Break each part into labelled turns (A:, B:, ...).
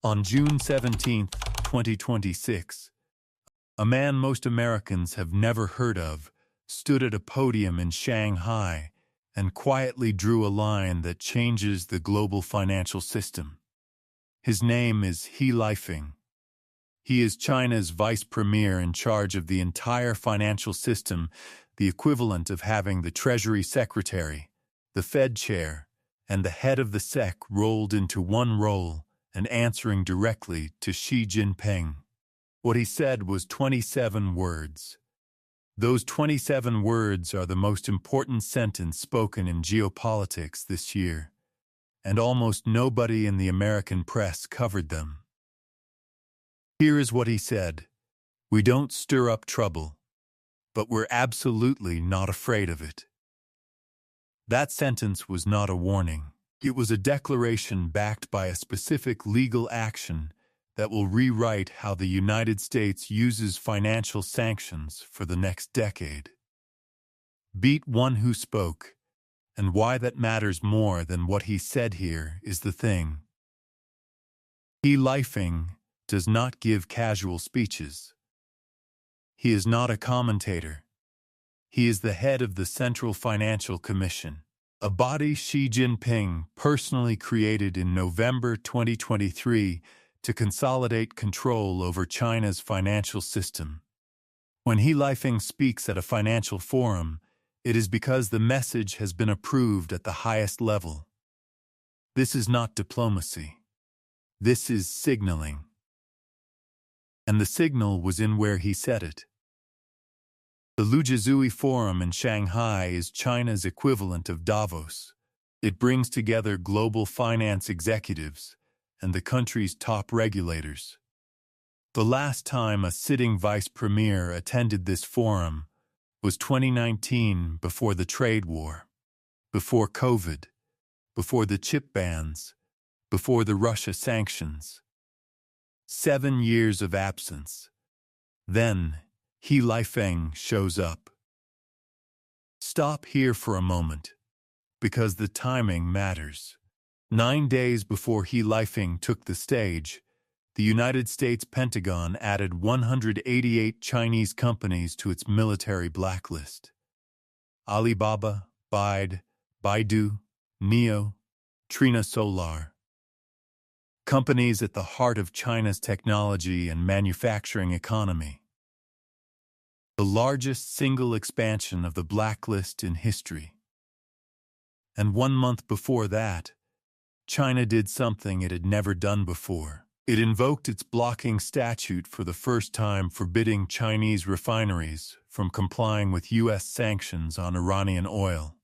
A: On June 17, 2026, a man most Americans have never heard of stood at a podium in Shanghai and quietly drew a line that changes the global financial system. His name is He Lifeng. He is China's vice premier in charge of the entire financial system, the equivalent of having the Treasury Secretary, the Fed chair, and the head of the SEC rolled into one role and answering directly to Xi Jinping. What he said was 27 words. Those 27 words are the most important sentence spoken in geopolitics this year, and almost nobody in the American press covered them. Here is what he said: "We don't stir up trouble, but we're absolutely not afraid of it." That sentence was not a warning. It was a declaration backed by a specific legal action that will rewrite how the United States uses financial sanctions for the next decade. Beat one who spoke, and why that matters more than what he said here is the thing. He Lifeng does not give casual speeches. He is not a commentator. He is the head of the Central Financial Commission, a body Xi Jinping personally created in November 2023 to consolidate control over China's financial system. When He Lifeng speaks at a financial forum, it is because the message has been approved at the highest level. This is not diplomacy. This is signaling. And the signal was in where he said it. The Luzhizui Forum in Shanghai is China's equivalent of Davos. It brings together global finance executives and the country's top regulators. The last time a sitting vice premier attended this forum was 2019, before the trade war, before COVID, before the chip bans, before the Russia sanctions. 7 years of absence. Then He Lifeng shows up. Stop here for a moment, because the timing matters. 9 days before He Lifeng took the stage, the United States Pentagon added 188 Chinese companies to its military blacklist. Alibaba, Baidu, Neo, Trina Solar. Companies at the heart of China's technology and manufacturing economy. The largest single expansion of the blacklist in history. And 1 month before that, China did something it had never done before. It invoked its blocking statute for the first time, forbidding Chinese refineries from complying with U.S. sanctions on Iranian oil.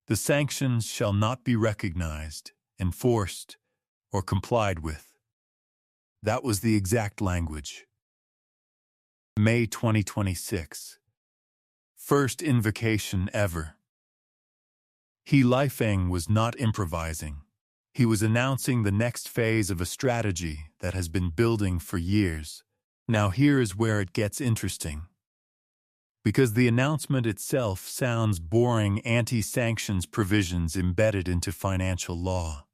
A: The sanctions shall not be recognized, enforced, or complied with. That was the exact language. May 2026. First invocation ever. He Lifeng was not improvising. He was announcing the next phase of a strategy that has been building for years. Now here is where it gets interesting. Because the announcement itself sounds boring, anti-sanctions provisions embedded into financial law.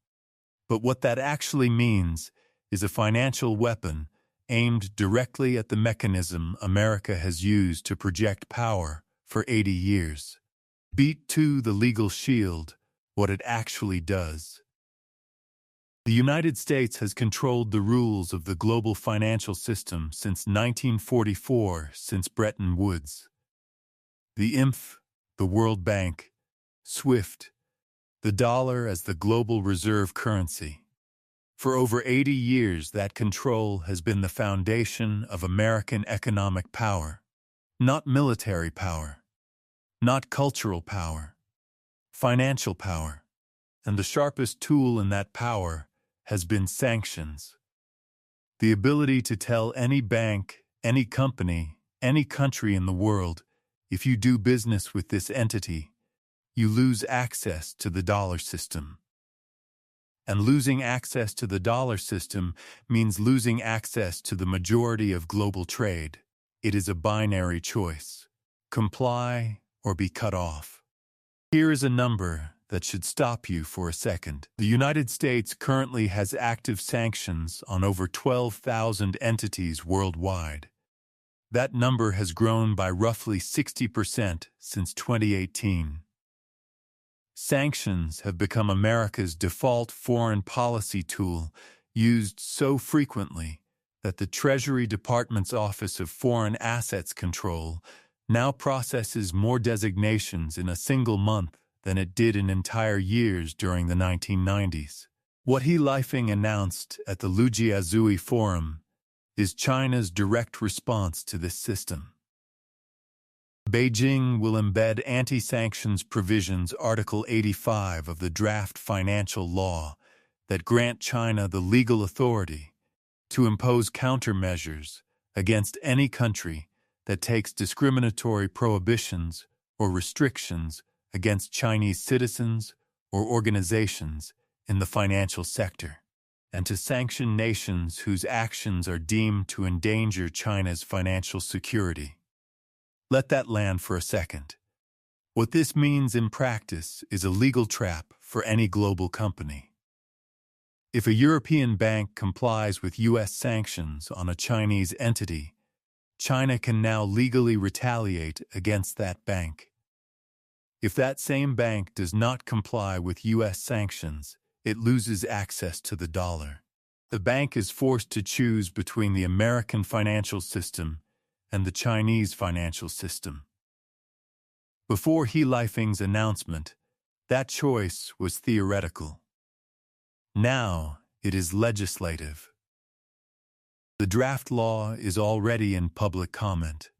A: But what that actually means is a financial weapon aimed directly at the mechanism America has used to project power for 80 years. Beat to the legal shield what it actually does. The United States has controlled the rules of the global financial system since 1944, since Bretton Woods. The IMF, the World Bank, SWIFT, the dollar as the global reserve currency. For over 80 years, that control has been the foundation of American economic power. Not military power, not cultural power, financial power. And the sharpest tool in that power has been sanctions. The ability to tell any bank, any company, any country in the world, if you do business with this entity, you lose access to the dollar system. And losing access to the dollar system means losing access to the majority of global trade. It is a binary choice: comply or be cut off. Here is a number that should stop you for a second. The United States currently has active sanctions on over 12,000 entities worldwide. That number has grown by roughly 60% since 2018. Sanctions have become America's default foreign policy tool, used so frequently that the Treasury Department's Office of Foreign Assets Control now processes more designations in a single month than it did in entire years during the 1990s. What He Lifeng announced at the Lujiazui Forum is China's direct response to this system. Beijing will embed anti-sanctions provisions Article 85 of the draft financial law that grant China the legal authority to impose countermeasures against any country that takes discriminatory prohibitions or restrictions against Chinese citizens or organizations in the financial sector, and to sanction nations whose actions are deemed to endanger China's financial security. Let that land for a second. What this means in practice is a legal trap for any global company. If a European bank complies with U.S. sanctions on a Chinese entity, China can now legally retaliate against that bank. If that same bank does not comply with U.S. sanctions, it loses access to the dollar. The bank is forced to choose between the American financial system and the Chinese financial system. Before He Lifeng's announcement, that choice was theoretical. Now it is legislative. The draft law is already in public comment.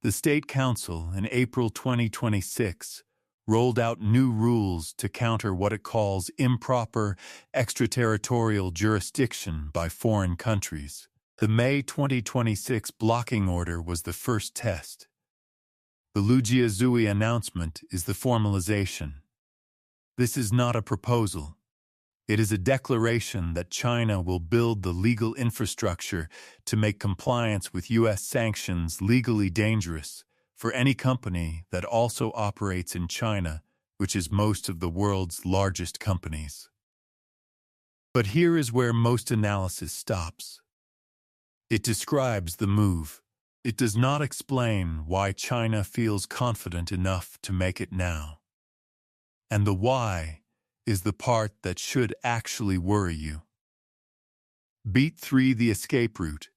A: The State Council in April 2026 rolled out new rules to counter what it calls improper extraterritorial jurisdiction by foreign countries. The May 2026 blocking order was the first test. The Lujiazui announcement is the formalization. This is not a proposal. It is a declaration that China will build the legal infrastructure to make compliance with U.S. sanctions legally dangerous for any company that also operates in China, which is most of the world's largest companies. But here is where most analysis stops. It describes the move. It does not explain why China feels confident enough to make it now. And the why is the part that should actually worry you. Beat 3. The escape route.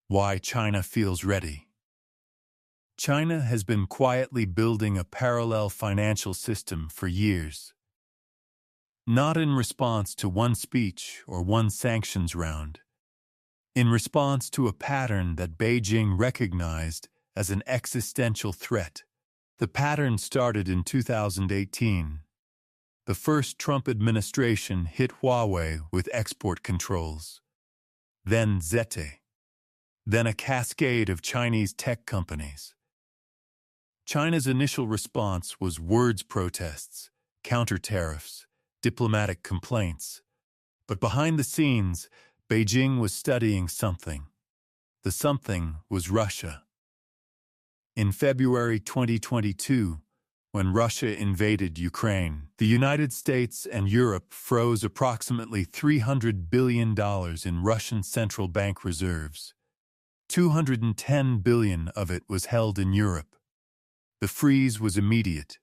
A: Why China feels ready. China has been quietly building a parallel financial system for years. Not in response to one speech or one sanctions round. In response to a pattern that Beijing recognized as an existential threat. The pattern started in 2018. The first Trump administration hit Huawei with export controls. Then ZTE. Then a cascade of Chinese tech companies. China's initial response was words protests, counter-tariffs, diplomatic complaints. But behind the scenes, Beijing was studying something. The something was Russia. In February 2022, when Russia invaded Ukraine, the United States and Europe froze approximately $300 billion in Russian central bank reserves. $210 billion of it was held in Europe. The freeze was immediate.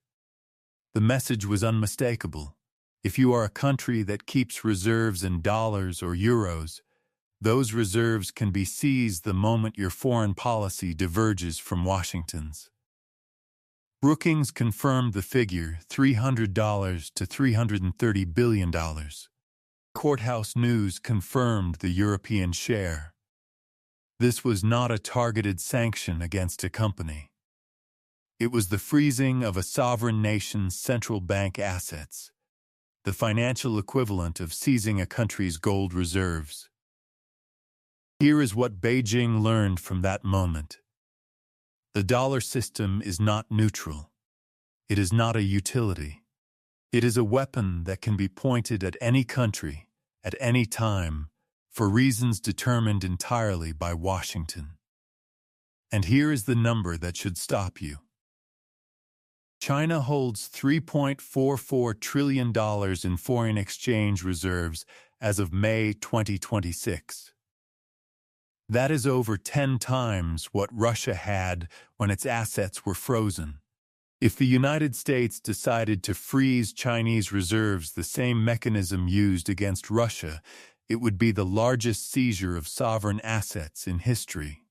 A: The message was unmistakable. If you are a country that keeps reserves in dollars or euros, those reserves can be seized the moment your foreign policy diverges from Washington's. Brookings confirmed the figure, $300 to $330 billion. Courthouse News confirmed the European share. This was not a targeted sanction against a company. It was the freezing of a sovereign nation's central bank assets, the financial equivalent of seizing a country's gold reserves. Here is what Beijing learned from that moment. The dollar system is not neutral. It is not a utility. It is a weapon that can be pointed at any country, at any time, for reasons determined entirely by Washington. And here is the number that should stop you. China holds $3.44 trillion in foreign exchange reserves as of May 2026. That is over 10 times what Russia had when its assets were frozen. If the United States decided to freeze Chinese reserves, the same mechanism used against Russia, it would be the largest seizure of sovereign assets in history.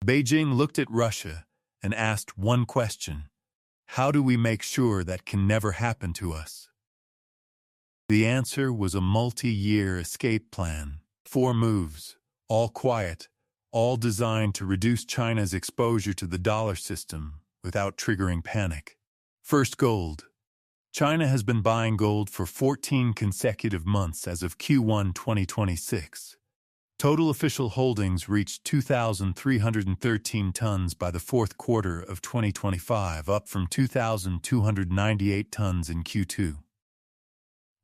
A: Beijing looked at Russia and asked one question: how do we make sure that can never happen to us? The answer was a multi-year escape plan. 4 moves, all quiet, all designed to reduce China's exposure to the dollar system without triggering panic. First, gold. China has been buying gold for 14 consecutive months as of Q1 2026. Total official holdings reached 2,313 tons by the fourth quarter of 2025, up from 2,298 tons in Q2.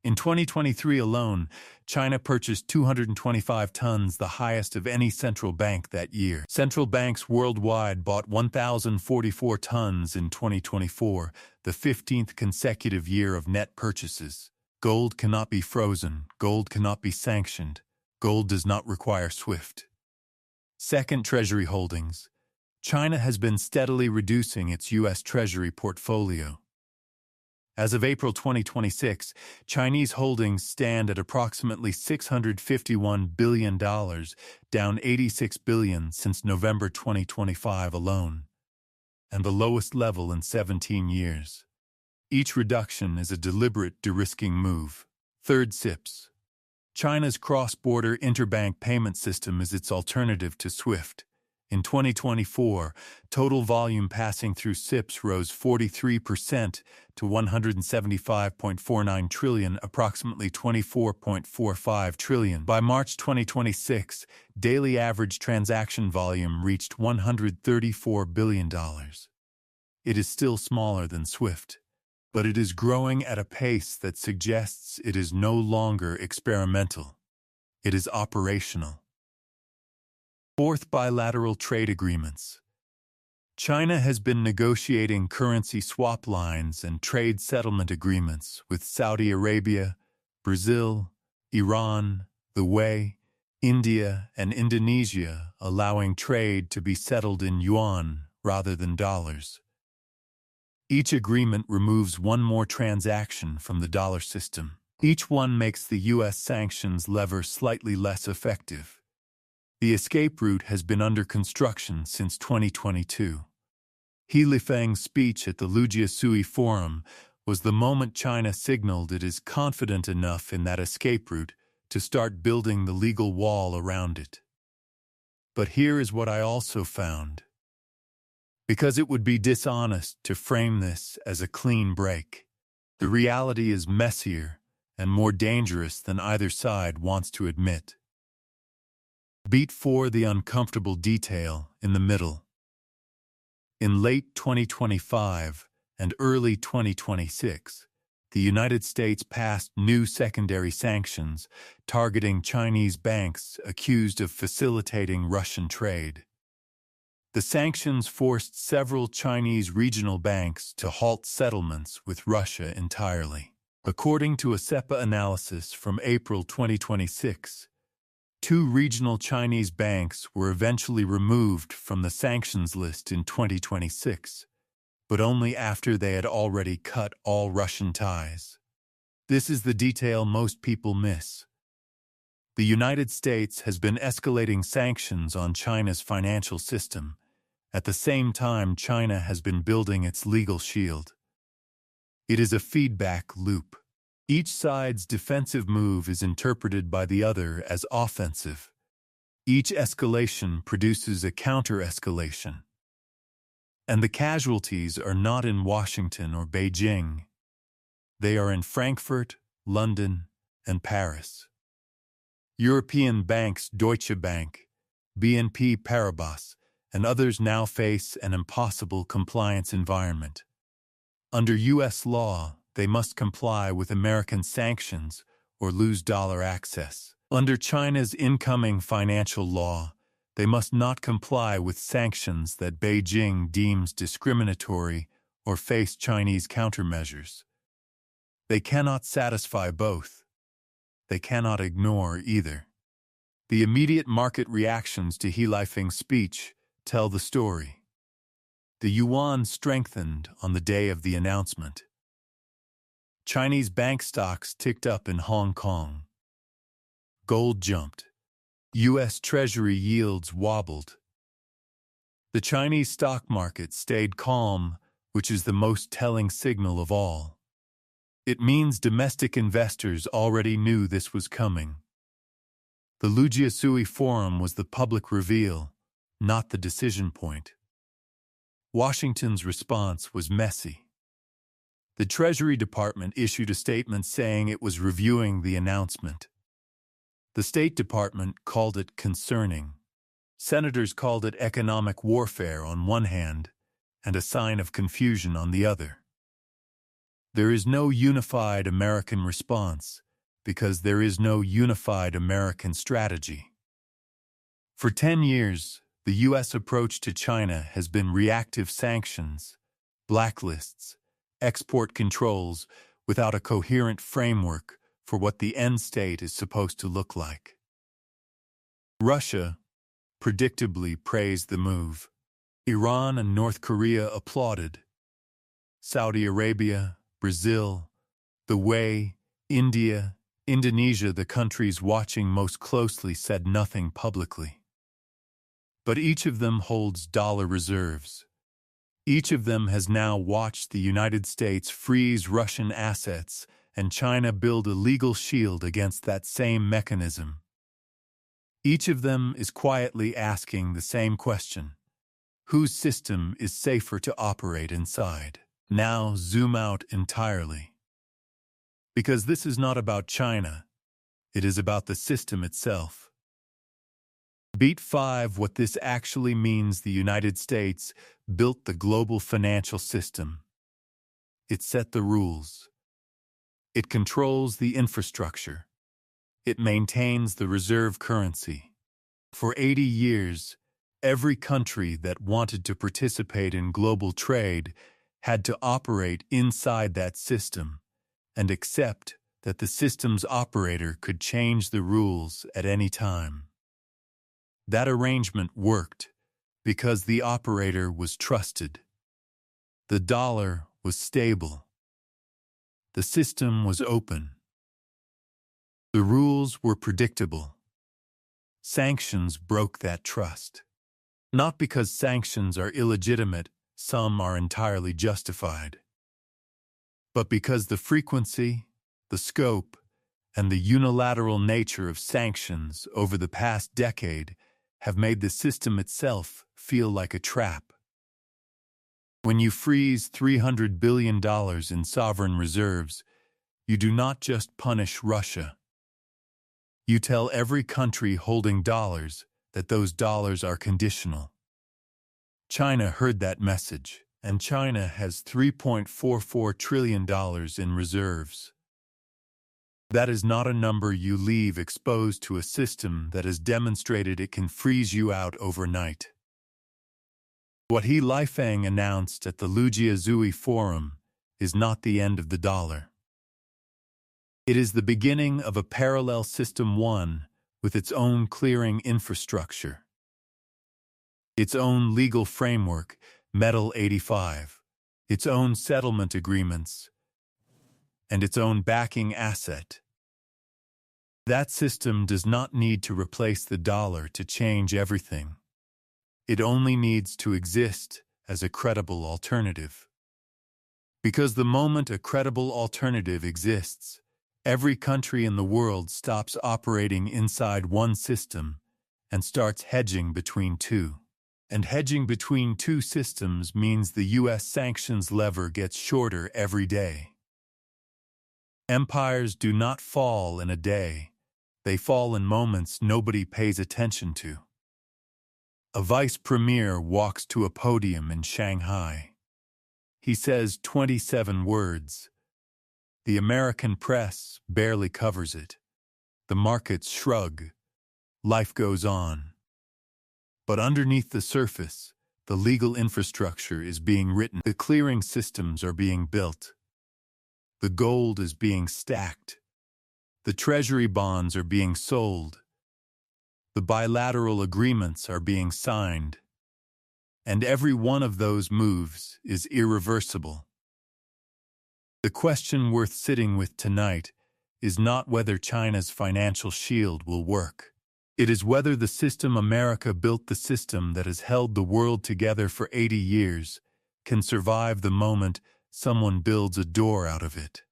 A: In 2023 alone, China purchased 225 tons, the highest of any central bank that year. Central banks worldwide bought 1,044 tons in 2024, the 15th consecutive year of net purchases. Gold cannot be frozen, gold cannot be sanctioned, gold does not require SWIFT. Second, Treasury holdings. China has been steadily reducing its U.S. Treasury portfolio. As of April 2026, Chinese holdings stand at approximately $651 billion, down $86 billion since November 2025 alone, and the lowest level in 17 years. Each reduction is a deliberate de-risking move. Third, CIPS. China's cross-border interbank payment system is its alternative to SWIFT. In 2024, total volume passing through CIPS rose 43% to $175.49 trillion, approximately $24.45 trillion. By March 2026, daily average transaction volume reached $134 billion. It is still smaller than SWIFT, but it is growing at a pace that suggests it is no longer experimental. It is operational. Fourth, bilateral trade agreements. China has been negotiating currency swap lines and trade settlement agreements with Saudi Arabia, Brazil, Iran, the UAE, India, and Indonesia, allowing trade to be settled in yuan rather than dollars. Each agreement removes one more transaction from the dollar system. Each one makes the U.S. sanctions lever slightly less effective. The escape route has been under construction since 2022. He Lifeng's speech at the Lujiasui Forum was the moment China signaled it is confident enough in that escape route to start building the legal wall around it. But here is what I also found. Because it would be dishonest to frame this as a clean break, the reality is messier and more dangerous than either side wants to admit. Beat 4, the uncomfortable detail in the middle. In late 2025 and early 2026, the United States passed new secondary sanctions targeting Chinese banks accused of facilitating Russian trade. The sanctions forced several Chinese regional banks to halt settlements with Russia entirely. According to a CEPA analysis from April 2026, 2 regional Chinese banks were eventually removed from the sanctions list in 2026, but only after they had already cut all Russian ties. This is the detail most people miss. The United States has been escalating sanctions on China's financial system. At the same time, China has been building its legal shield. It is a feedback loop. Each side's defensive move is interpreted by the other as offensive. Each escalation produces a counter-escalation. And the casualties are not in Washington or Beijing. They are in Frankfurt, London, and Paris. European banks Deutsche Bank, BNP Paribas, and others now face an impossible compliance environment. Under U.S. law, they must comply with American sanctions or lose dollar access. Under China's incoming financial law, they must not comply with sanctions that Beijing deems discriminatory or face Chinese countermeasures. They cannot satisfy both. They cannot ignore either. The immediate market reactions to He Lifeng's speech tell the story. The yuan strengthened on the day of the announcement. Chinese bank stocks ticked up in Hong Kong. Gold jumped. U.S. Treasury yields wobbled. The Chinese stock market stayed calm, which is the most telling signal of all. It means domestic investors already knew this was coming. The Lujiazui Forum was the public reveal, not the decision point. Washington's response was messy. The Treasury Department issued a statement saying it was reviewing the announcement. The State Department called it concerning. Senators called it economic warfare on one hand and a sign of confusion on the other. There is no unified American response because there is no unified American strategy. For 10 years, the U.S. approach to China has been reactive sanctions, blacklists, export controls without a coherent framework for what the end state is supposed to look like. Russia, predictably, praised the move. Iran and North Korea applauded. Saudi Arabia, Brazil, the way, India, Indonesia, the countries watching most closely, said nothing publicly. But each of them holds dollar reserves. Each of them has now watched the United States freeze Russian assets and China build a legal shield against that same mechanism. Each of them is quietly asking the same question: whose system is safer to operate inside? Now zoom out entirely. Because this is not about China, it is about the system itself. Beat 5. What this actually means: the United States built the global financial system. It set the rules. It controls the infrastructure. It maintains the reserve currency. For 80 years, every country that wanted to participate in global trade had to operate inside that system and accept that the system's operator could change the rules at any time. That arrangement worked because the operator was trusted. The dollar was stable. The system was open. The rules were predictable. Sanctions broke that trust. Not because sanctions are illegitimate, some are entirely justified, but because the frequency, the scope, and the unilateral nature of sanctions over the past decade have made the system itself feel like a trap. When you freeze $300 billion in sovereign reserves, you do not just punish Russia. You tell every country holding dollars that those dollars are conditional. China heard that message, and China has $3.44 trillion in reserves. That is not a number you leave exposed to a system that has demonstrated it can freeze you out overnight. What He Lifeng announced at the Lujiazui Forum is not the end of the dollar. It is the beginning of a parallel System 1 with its own clearing infrastructure, its own legal framework, Metal 85, its own settlement agreements, and its own backing asset. That system does not need to replace the dollar to change everything. It only needs to exist as a credible alternative. Because the moment a credible alternative exists, every country in the world stops operating inside one system and starts hedging between two. And hedging between two systems means the U.S. sanctions lever gets shorter every day. Empires do not fall in a day. They fall in moments nobody pays attention to. A vice premier walks to a podium in Shanghai. He says 27 words. The American press barely covers it. The markets shrug. Life goes on. But underneath the surface, The legal infrastructure is being written. The clearing systems are being built. The gold is being stacked. The treasury bonds are being sold. The bilateral agreements are being signed. And every one of those moves is irreversible. The question worth sitting with tonight is not whether China's financial shield will work. It is whether the system America built, the system that has held the world together for 80 years, can survive the moment someone builds a door out of it.